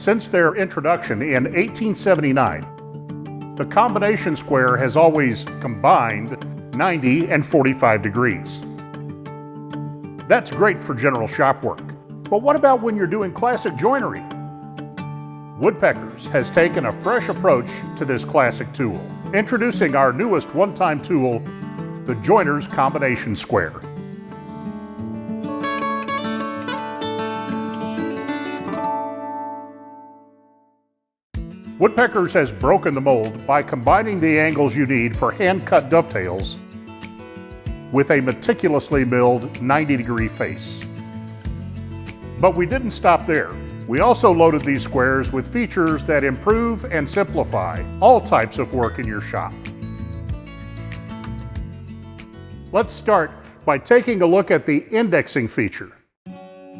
Since their introduction in 1879, the combination square has always combined 90 and 45 degrees. That's great for general shop work. But what about when you're doing classic joinery? Woodpeckers has taken a fresh approach to this classic tool, introducing our newest one-time tool, the Joiner's Combination Square. Woodpeckers has broken the mold by combining the angles you need for hand-cut dovetails with a meticulously milled 90-degree face. But we didn't stop there. We also loaded these squares with features that improve and simplify all types of work in your shop. Let's start by taking a look at the indexing feature.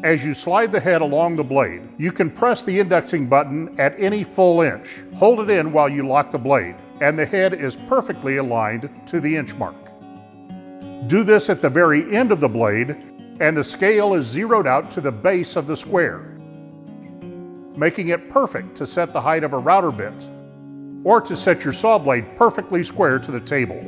As you slide the head along the blade, you can press the indexing button at any full inch. Hold it in while you lock the blade, and the head is perfectly aligned to the inch mark. Do this at the very end of the blade, and the scale is zeroed out to the base of the square, making it perfect to set the height of a router bit, or to set your saw blade perfectly square to the table.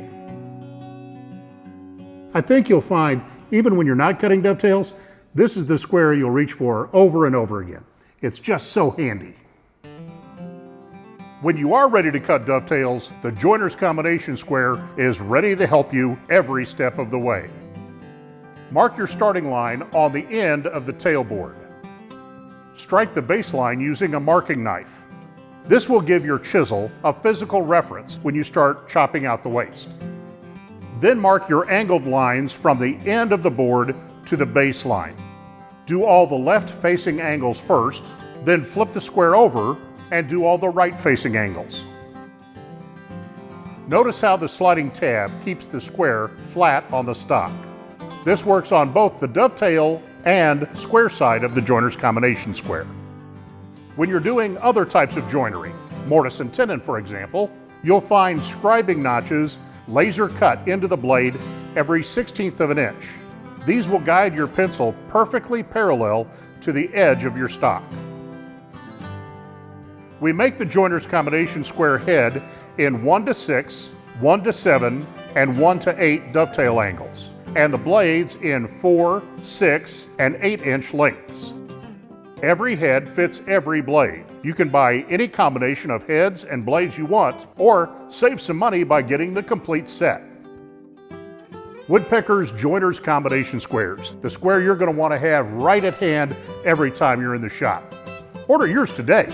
I think you'll find, even when you're not cutting dovetails, this is the square you'll reach for over and over again. It's just so handy. When you are ready to cut dovetails, the Joiner's Combination Square is ready to help you every step of the way. Mark your starting line on the end of the tailboard. Strike the baseline using a marking knife. This will give your chisel a physical reference when you start chopping out the waste. Then mark your angled lines from the end of the board to the baseline. Do all the left-facing angles first, then flip the square over and do all the right-facing angles. Notice how the sliding tab keeps the square flat on the stock. This works on both the dovetail and square side of the Joiner's Combination Square. When you're doing other types of joinery, mortise and tenon for example, you'll find scribing notches laser cut into the blade every 1/16 of an inch. These will guide your pencil perfectly parallel to the edge of your stock. We make the Joiner's Combination Square head in 1:6, 1:7, and 1:8 dovetail angles, and the blades in 4, 6, and 8-inch lengths. Every head fits every blade. You can buy any combination of heads and blades you want, or save some money by getting the complete set. Woodpecker's Joiner's Combination Squares, the square you're going to want to have right at hand every time you're in the shop. Order yours today.